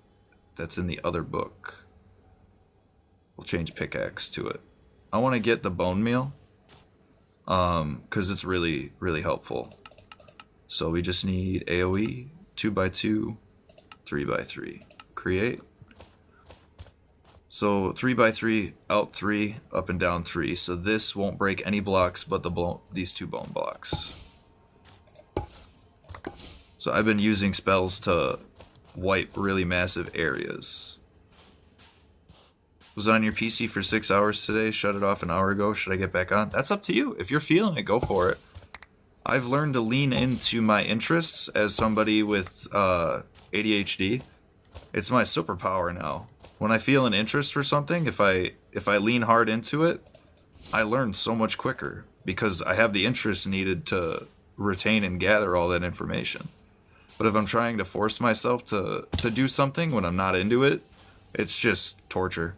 that's in the other book. We'll change pickaxe to it. I want to get the bone meal, because it's really, really helpful. So we just need AoE, 2x2, 3x3. Create. So 3x3, out 3, up and down 3. So this won't break any blocks but these 2 bone blocks. So I've been using spells to wipe really massive areas. Was on your PC for 6 hours today, shut it off an hour ago. Should I get back on? That's up to you. If you're feeling it, go for it. I've learned to lean into my interests as somebody with ADHD. It's my superpower now. When I feel an interest for something, if I lean hard into it, I learn so much quicker because I have the interest needed to retain and gather all that information. But if I'm trying to force myself to do something when I'm not into it, it's just torture.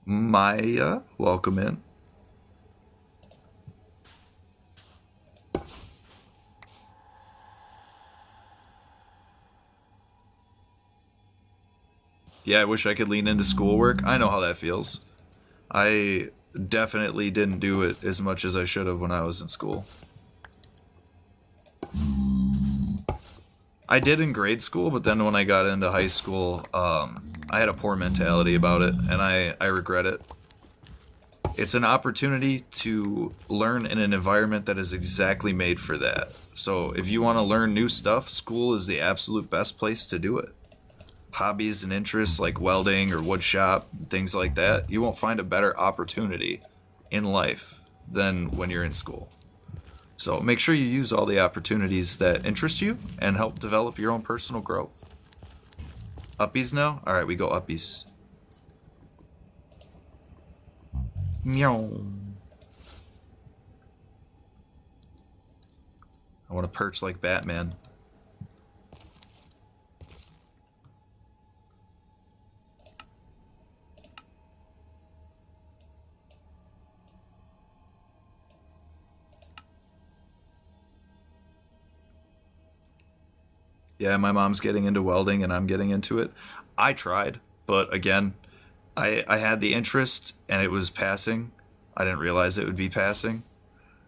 Maya, welcome in. Yeah, I wish I could lean into schoolwork. I know how that feels. I definitely didn't do it as much as I should have when I was in school. I did in grade school, but then when I got into high school, I had a poor mentality about it, and I regret it. It's an opportunity to learn in an environment that is exactly made for that. So if you want to learn new stuff, school is the absolute best place to do it. Hobbies and interests like welding or wood shop, things like that, you won't find a better opportunity in life than when you're in school. So make sure you use all the opportunities that interest you and help develop your own personal growth. Uppies now? Alright, we go uppies. Meow. I want to perch like Batman. Yeah, my mom's getting into welding and I'm getting into it. I tried, but again, I had the interest and it was passing. I didn't realize it would be passing.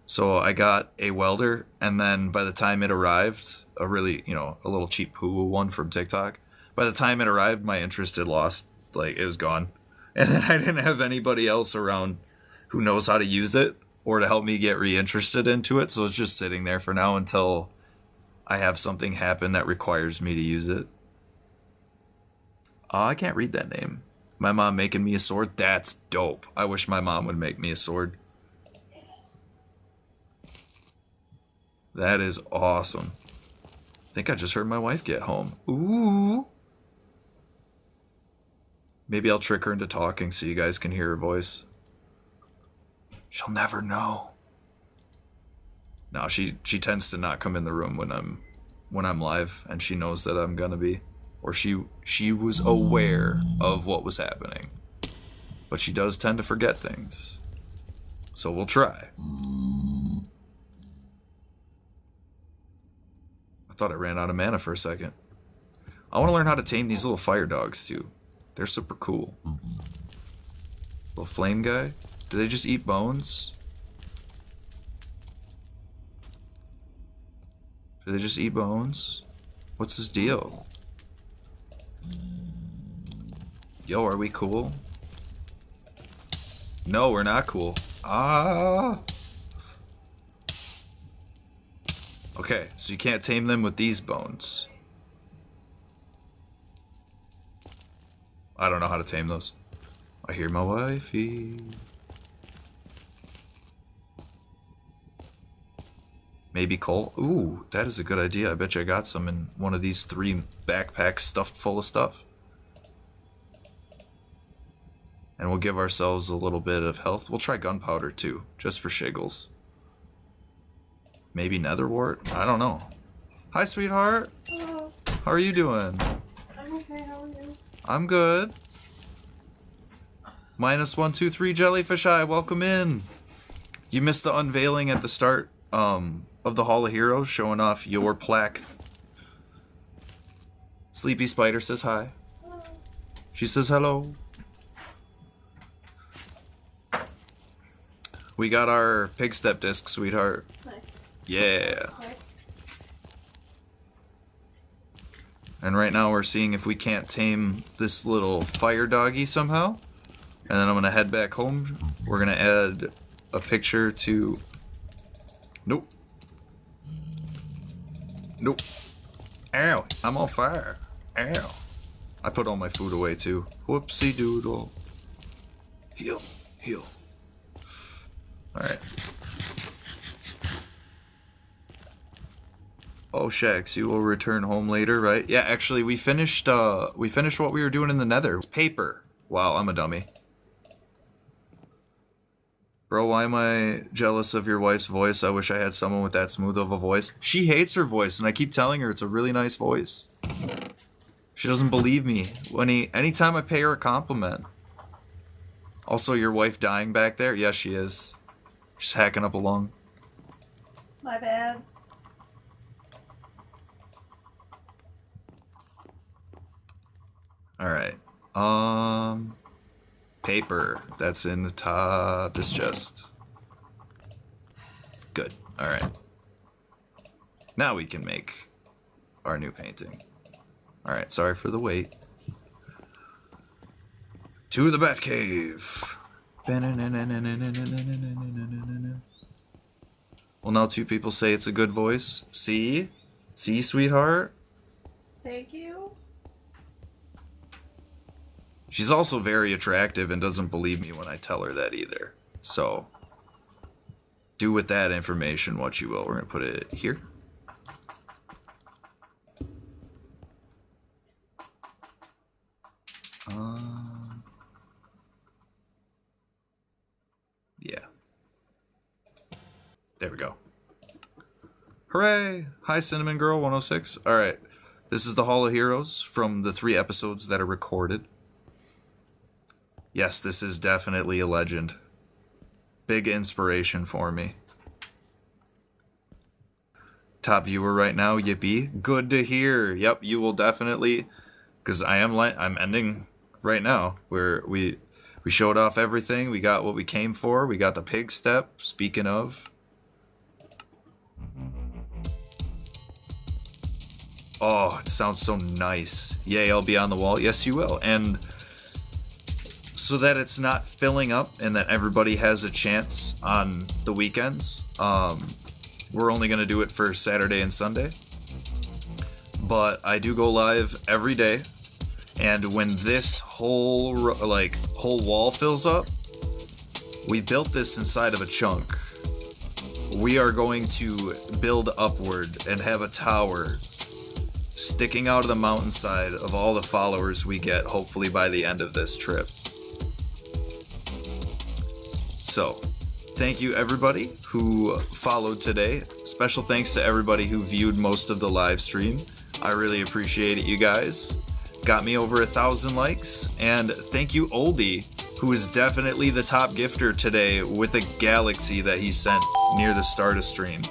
So I got a welder, and then by the time it arrived, a really, a little cheap poo one from TikTok. By the time it arrived, my interest had lost, like it was gone. And then I didn't have anybody else around who knows how to use it or to help me get reinterested into it. So it's just sitting there for now until I have something happen that requires me to use it. I can't read that name. My mom making me a sword? That's dope. I wish my mom would make me a sword. That is awesome. I think I just heard my wife get home. Ooh. Maybe I'll trick her into talking so you guys can hear her voice. She'll never know. No, she tends to not come in the room when I'm live, and she knows that I'm gonna be, or she was aware of what was happening, but she does tend to forget things. So we'll try. I thought I ran out of mana for a second. I want to learn how to tame these little fire dogs too. They're super cool. Little flame guy. Do they just eat bones? Do they just eat bones? What's his deal? Yo, are we cool? No, we're not cool. Ah. Okay, so you can't tame them with these bones. I don't know how to tame those. I hear my wifey. Maybe coal. Ooh, that is a good idea. I bet you I got some in one of these 3 backpacks stuffed full of stuff. And we'll give ourselves a little bit of health. We'll try gunpowder too, just for shiggles. Maybe nether wart? I don't know. Hi, sweetheart. Hello. How are you doing? I'm okay, how are you? I'm good. -123 jellyfish eye, welcome in. You missed the unveiling at the start of the Hall of Heroes, showing off your plaque. Sleepy Spider says hi. Hello. She says hello. We got our PIGSTEP disc, sweetheart. Nice. Yeah. Okay. And right now we're seeing if we can't tame this little fire doggy somehow. And then I'm gonna head back home. We're gonna add a picture to... Nope. Nope. Ow, I'm on fire. Ow. I put all my food away too. Whoopsie doodle. Heal, heal. Alright. Oh, Shax, you will return home later, right? Yeah, actually, we finished what we were doing in the Nether. It's paper. Wow, I'm a dummy. Bro, why am I jealous of your wife's voice? I wish I had someone with that smooth of a voice. She hates her voice, and I keep telling her it's a really nice voice. She doesn't believe me. Anytime I pay her a compliment. Also, your wife dying back there? Yes, she is. She's hacking up a lung. My bad. Alright. Paper. That's in the top. This chest. Good. Alright. Now we can make our new painting. Alright, sorry for the wait. To the Batcave. Well, now two people say it's a good voice. See? See, sweetheart? Thank you. She's also very attractive and doesn't believe me when I tell her that either. So, do with that information what you will. We're going to put it here. Yeah. There we go. Hooray! Hi, Cinnamon Girl 106. Alright. This is the Hall of Heroes from the 3 episodes that are recorded. Yes, this is definitely a legend. Big inspiration for me. Top viewer right now, yippee. Good to hear. Yep, you will definitely, because I'm ending right now, where we showed off everything. We got what we came for. We got the pig step, speaking of. Oh, it sounds so nice. Yay, I'll be on the wall. Yes, you will. And so that it's not filling up and that everybody has a chance on the weekends, we're only going to do it for Saturday and Sunday. But I do go live every day. And when this whole wall fills up, we built this inside of a chunk. We are going to build upward and have a tower sticking out of the mountainside of all the followers we get, hopefully by the end of this trip. So, thank you everybody who followed today. Special thanks to everybody who viewed most of the live stream. I really appreciate it, you guys. Got me over 1,000 likes, and thank you Oldie, who is definitely the top gifter today with a galaxy that he sent near the start of stream.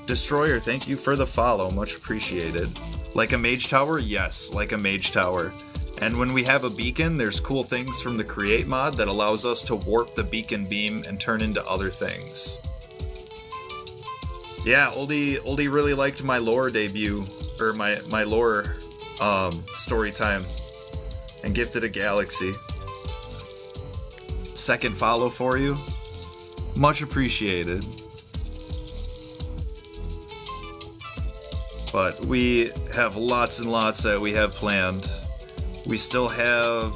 Destroyer, thank you for the follow, much appreciated. Like a mage tower? Yes, like a mage tower. And when we have a beacon, there's cool things from the create mod that allows us to warp the beacon beam and turn into other things. Yeah, Oldie really liked my lore debut, or my lore story time, and gifted a galaxy. Second follow for you. Much appreciated. But we have lots and lots that we have planned. We still have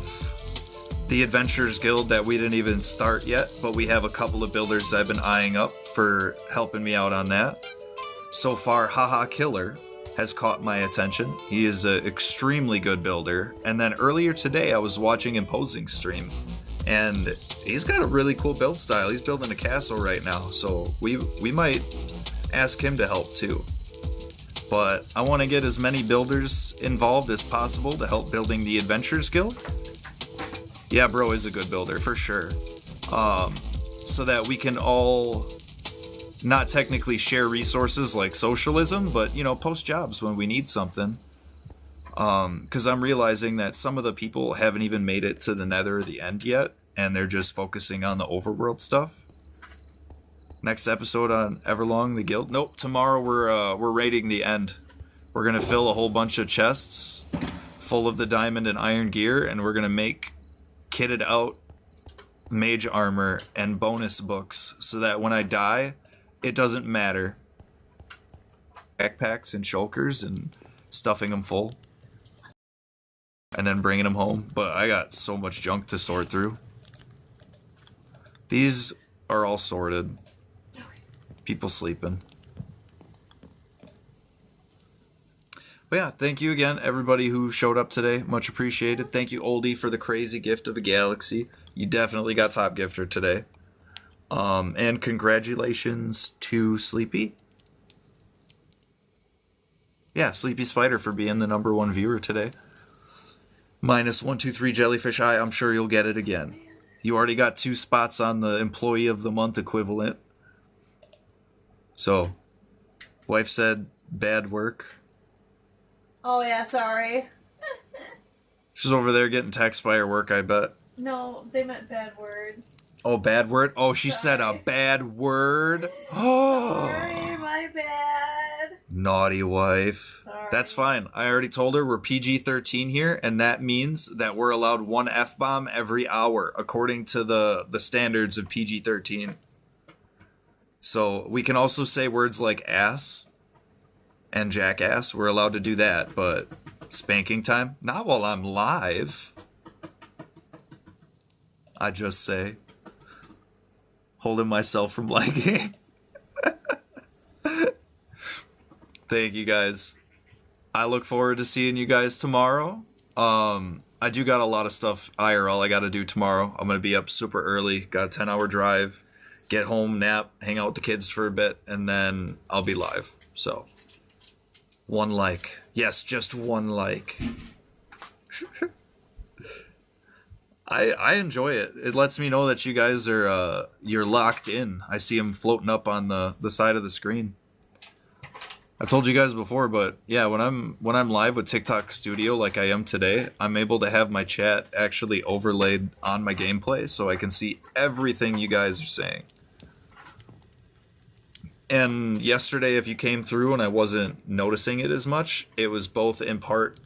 the Adventurers Guild that we didn't even start yet, but we have a couple of builders I've been eyeing up for helping me out on that. So far, Haha Killer has caught my attention. He is an extremely good builder. And then earlier today, I was watching Imposing stream, and he's got a really cool build style. He's building a castle right now, so we might ask him to help too. But I want to get as many builders involved as possible to help building the Adventurers Guild. Yeah, bro is a good builder, for sure. So that we can all not technically share resources like socialism, but, you know, post jobs when we need something. Because I'm realizing that some of the people haven't even made it to the Nether or the end yet, and they're just focusing on the overworld stuff. Next episode on Everlong, the guild. Nope, tomorrow we're raiding the end. We're gonna fill a whole bunch of chests full of the diamond and iron gear, and we're gonna make kitted out mage armor and bonus books so that when I die, it doesn't matter. Backpacks and shulkers and stuffing them full. And then bringing them home. But I got so much junk to sort through. These are all sorted. People sleeping. But yeah, thank you again, everybody who showed up today. Much appreciated. Thank you, Oldie, for the crazy gift of a galaxy. You definitely got top gifter today. And congratulations to Sleepy. Yeah, Sleepy Spider for being the #1 viewer today. -123 Jellyfish Eye, I'm sure you'll get it again. You already got 2 spots on the Employee of the Month equivalent. So, wife said, bad work. Oh yeah, sorry. She's over there getting text by her work, I bet. No, they meant bad word. Oh, bad word? Oh, she said a Sorry. bad word? Sorry, my bad. Naughty wife. Sorry. That's fine. I already told her we're PG-13 here, and that means that we're allowed 1 F-bomb every hour, according to the standards of PG-13. So we can also say words like ass and jackass. We're allowed to do that, but spanking time? Not while I'm live. I just say. Holding myself from liking. Thank you guys. I look forward to seeing you guys tomorrow. I do got a lot of stuff IRL I got to do tomorrow. I'm going to be up super early. Got a 10-hour drive. Get home, nap, hang out with the kids for a bit, and then I'll be live. So, 1 like. Yes, just 1 like. I enjoy it. It lets me know that you guys are you're locked in. I see them floating up on the side of the screen. I told you guys before, but yeah, when I'm live with TikTok Studio like I am today, I'm able to have my chat actually overlaid on my gameplay so I can see everything you guys are saying. And yesterday, if you came through and I wasn't noticing it as much, it was both in part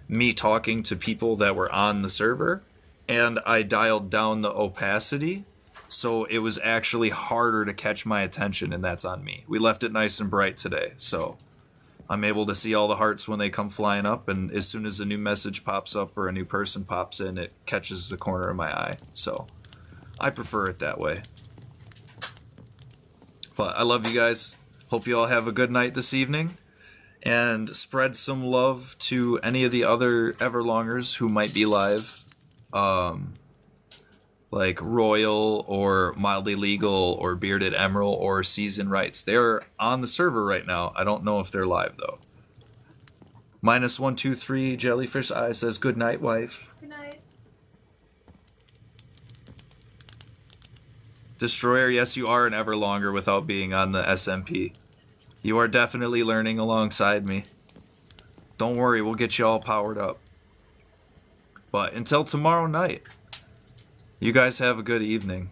me talking to people that were on the server, and I dialed down the opacity, so it was actually harder to catch my attention, and that's on me. We left it nice and bright today, so I'm able to see all the hearts when they come flying up, and as soon as a new message pops up or a new person pops in, it catches the corner of my eye. So I prefer it that way. But I love you guys. Hope you all have a good night this evening. And spread some love to any of the other Everlongers who might be live. Like Royal or Mildly Legal or Bearded Emerald or Season Rights. They're on the server right now. I don't know if they're live though. -123 Jellyfish Eye says good night, wife. Good night. Destroyer, yes, you are an Everlonger without being on the SMP. You are definitely learning alongside me. Don't worry, we'll get you all powered up. But until tomorrow night, you guys have a good evening.